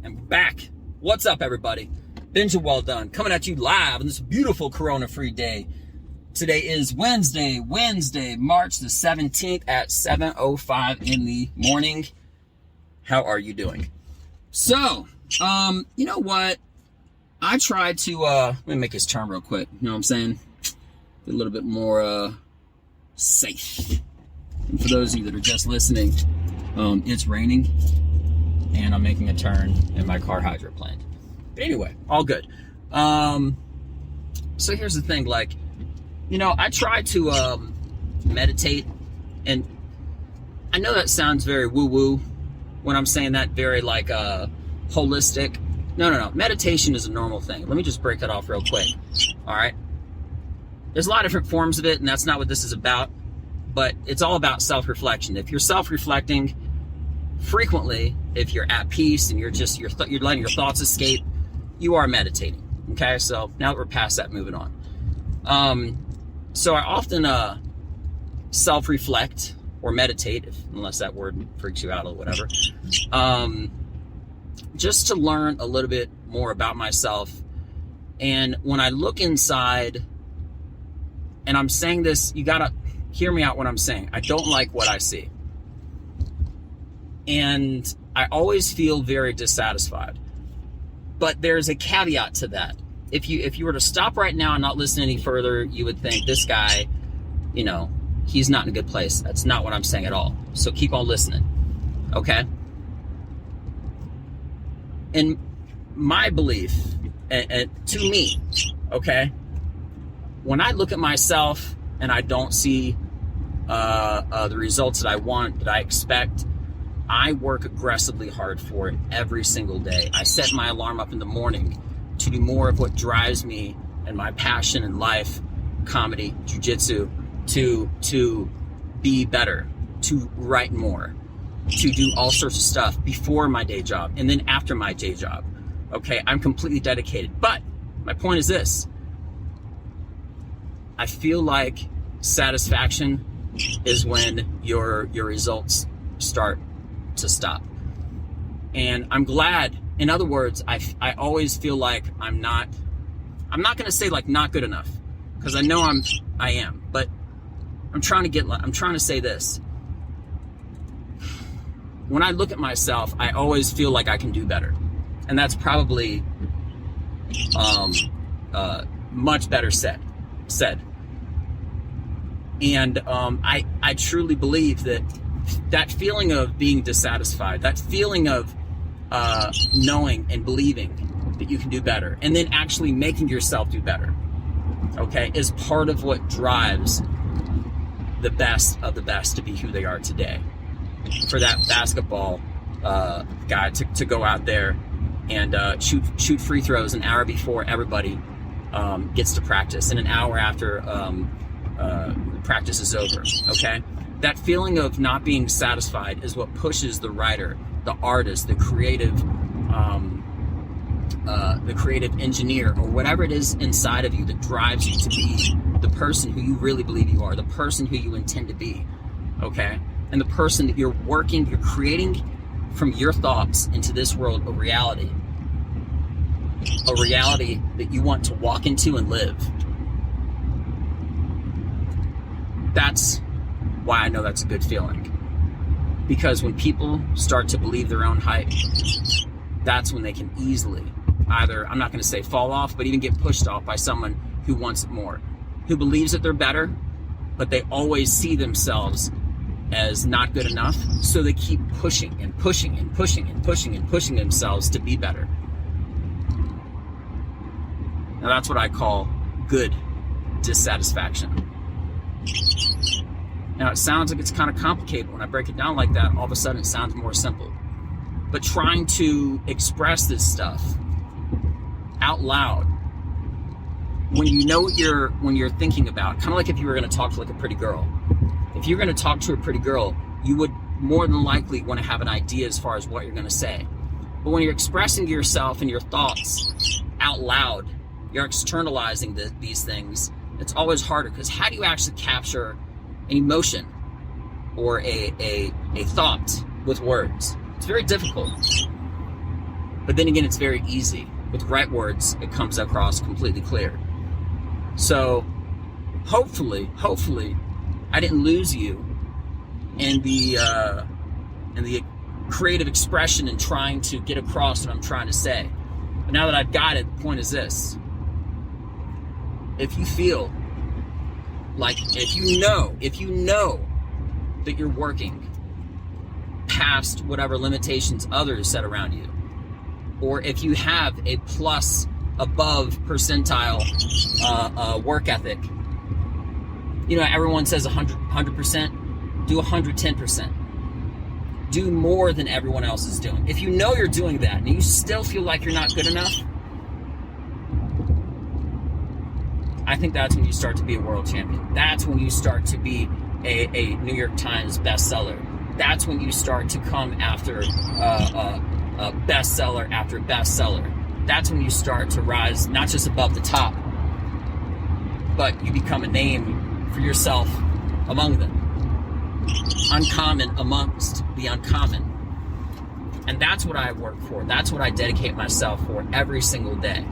am back. What's up, everybody? Benja Welldone, coming at you live on this beautiful Corona-free day. Today is Wednesday, March the 17th at 7:05 in the morning. How are you doing? So, you know what? I tried to, let me make this turn real quick. You know what I'm saying? Get a little bit more, safe. And for those of you that are just listening, it's raining and I'm making a turn in my car hydrant plant. But anyway, all good. So here's the thing, like, you know, I try to meditate, and I know that sounds very woo-woo when I'm saying that, very like holistic. No. Meditation is a normal thing. Let me just break that off real quick. All right. There's a lot of different forms of it, and that's not what this is about. But it's all about self-reflection. If you're self-reflecting frequently, if you're at peace and you're letting your thoughts escape, you are meditating. Okay, so now that we're past that, moving on. So I often self-reflect or meditate, unless that word freaks you out or whatever, just to learn a little bit more about myself. And when I look inside, and I'm saying this, you gotta hear me out when I'm saying, I don't like what I see. And I always feel very dissatisfied. But there's a caveat to that. If you were to stop right now and not listen any further, you would think this guy, you know, he's not in a good place. That's not what I'm saying at all. So keep on listening, okay? In my belief, and to me, okay, when I look at myself and I don't see the results that I want, that I expect, I work aggressively hard for it every single day. I set my alarm up in the morning to do more of what drives me and my passion in life, comedy, jiu-jitsu, to be better, to write more, to do all sorts of stuff before my day job and then after my day job. Okay, I'm completely dedicated. But my point is this. I feel like satisfaction is when your results start to stop. And I'm glad, in other words, I always feel like I'm not going to say like not good enough, because I know I am, but I'm trying to say this. When I look at myself, I always feel like I can do better. And that's probably much better said. And I truly believe that feeling of being dissatisfied, that feeling of knowing and believing that you can do better, and then actually making yourself do better, okay, is part of what drives the best of the best to be who they are today. For that basketball guy to go out there and shoot free throws an hour before everybody gets to practice, and an hour after practice is over, okay? That feeling of not being satisfied is what pushes the writer, the artist, the creative engineer, or whatever it is inside of you that drives you to be the person who you really believe you are, the person who you intend to be, okay? And the person that you're creating from your thoughts into this world, a reality that you want to walk into and live. That's why I know that's a good feeling. Because when people start to believe their own hype, that's when they can easily either, I'm not going to say fall off, but even get pushed off by someone who wants it more, who believes that they're better, but they always see themselves as not good enough, so they keep pushing and pushing and pushing and pushing and pushing themselves to be better. Now that's what I call good dissatisfaction. Now it sounds like it's kind of complicated. When I break it down like that, all of a sudden it sounds more simple. But trying to express this stuff out loud, when you know what you're thinking about, kind of like if you were going to talk to like a pretty girl. If you're going to talk to a pretty girl, you would more than likely want to have an idea as far as what you're going to say. But when you're expressing yourself and your thoughts out loud, you're externalizing these things, it's always harder, because how do you actually capture an emotion or a thought with words? It's very difficult. But then again, it's very easy. With the right words, it comes across completely clear. So hopefully, I didn't lose you in the creative expression and trying to get across what I'm trying to say. But now that I've got it, the point is this. If you feel like, if you know that you're working past whatever limitations others set around you, or if you have a plus above percentile work ethic, you know, everyone says 100%, do 110%. Do more than everyone else is doing. If you know you're doing that and you still feel like you're not good enough, I think that's when you start to be a world champion. That's when you start to be a New York Times bestseller. That's when you start to come after bestseller after bestseller. That's when you start to rise not just above the top, but you become a name for yourself among them. Uncommon amongst the uncommon. And that's what I work for. That's what I dedicate myself for every single day.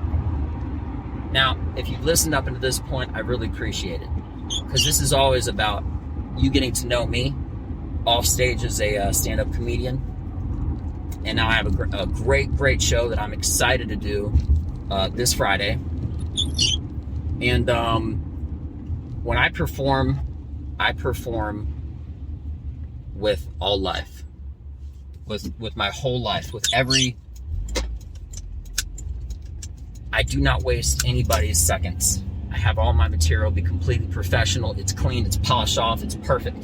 Now, if you've listened up into this point, I really appreciate it. Because this is always about you getting to know me off stage as a stand-up comedian. And now I have a great show that I'm excited to do this Friday. And when I perform with all life, with my whole life, with every. I do not waste anybody's seconds. I have all my material be completely professional. It's clean, it's polished off, it's perfect.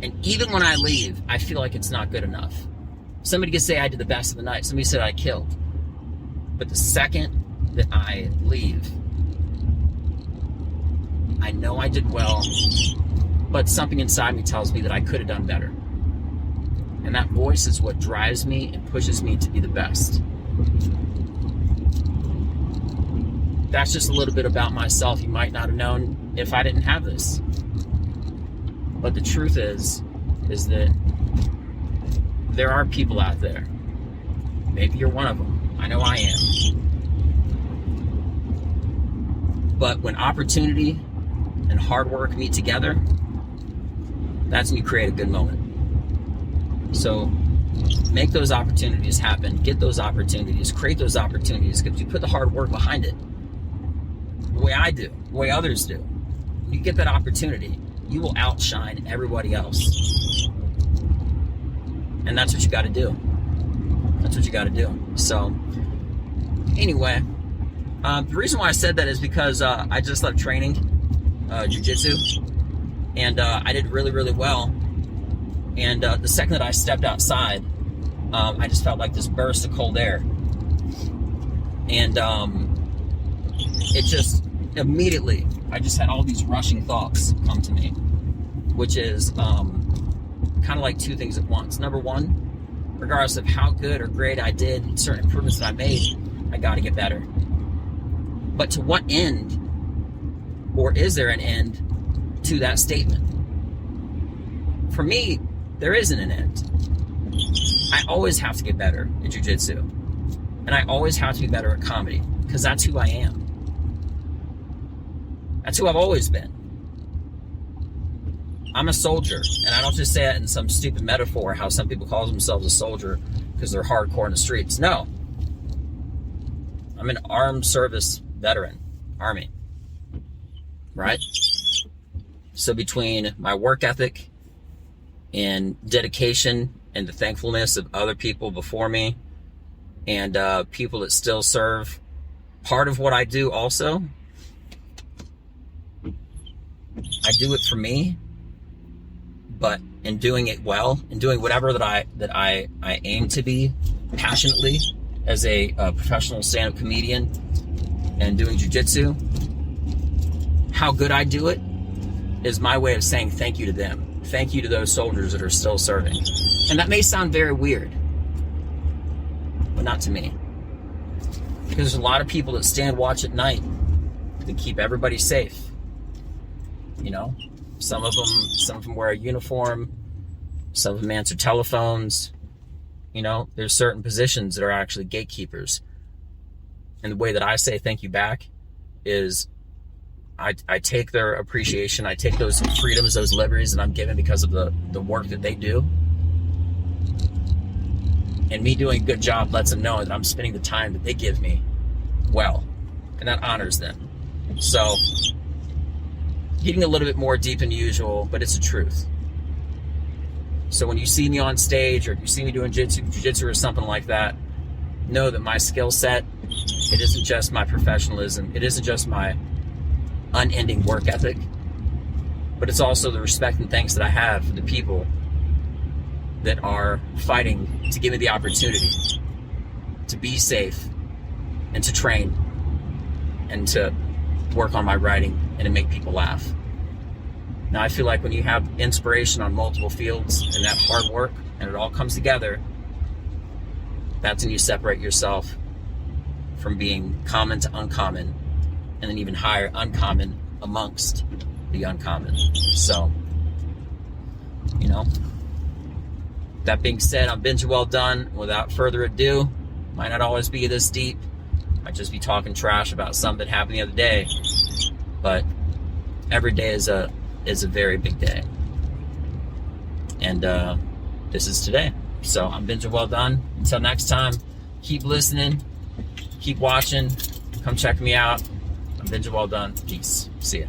And even when I leave, I feel like it's not good enough. Somebody could say I did the best of the night. Somebody said I killed. But the second that I leave, I know I did well, but something inside me tells me that I could have done better. And that voice is what drives me and pushes me to be the best. That's just a little bit about myself you might not have known if I didn't have this. But the truth is that there are people out there. Maybe you're one of them. I know I am. But when opportunity and hard work meet together, that's when you create a good moment. So make those opportunities happen. Get those opportunities. Create those opportunities because you put the hard work behind it. The way I do, the way others do. When you get that opportunity, you will outshine everybody else. And that's what you got to do. That's what you got to do. So, anyway, the reason why I said that is because I just left training jiu-jitsu, and I did really, really well. And the second that I stepped outside, I just felt like this burst of cold air. And it just immediately, I just had all these rushing thoughts come to me, which is kind of like two things at once. Number one, regardless of how good or great I did, certain improvements that I made, I got to get better. But to what end, or is there an end to that statement? For me, there isn't an end. I always have to get better at jiu-jitsu. And I always have to be better at comedy, because that's who I am. That's who I've always been. I'm a soldier, and I don't just say that in some stupid metaphor, how some people call themselves a soldier because they're hardcore in the streets. No. I'm an armed service veteran, Army. Right? So between my work ethic and dedication and the thankfulness of other people before me and people that still serve, part of what I do also, I do it for me, but in doing it well, in doing whatever that I aim to be passionately as a professional stand-up comedian and doing jiu-jitsu, how good I do it is my way of saying thank you to them. Thank you to those soldiers that are still serving. And that may sound very weird, but not to me. Because there's a lot of people that stand watch at night to keep everybody safe. You know, some of them wear a uniform, some of them answer telephones, You know, there's certain positions that are actually gatekeepers. And the way that I say thank you back is I take their appreciation, I take those freedoms, those liberties that I'm given because of the work that they do. And me doing a good job lets them know that I'm spending the time that they give me well. And that honors them. So, getting a little bit more deep than usual, but it's the truth. So when you see me on stage or you see me doing jiu-jitsu or something like that, know that my skill set, it isn't just my professionalism, it isn't just my unending work ethic, but it's also the respect and thanks that I have for the people that are fighting to give me the opportunity to be safe and to train and to work on my writing and to make people laugh. Now, I feel like when you have inspiration on multiple fields and that hard work and it all comes together, that's when you separate yourself from being common to uncommon, and then even higher, uncommon amongst the uncommon. So, you know, that being said, I'm Benja Welldone. Without further ado, might not always be this deep. Might just be talking trash about something that happened the other day. But every day is a very big day. And this is today. So I'm Benja Welldone. Until next time, keep listening, keep watching, come check me out. I'm Benja Welldone. Peace. See ya.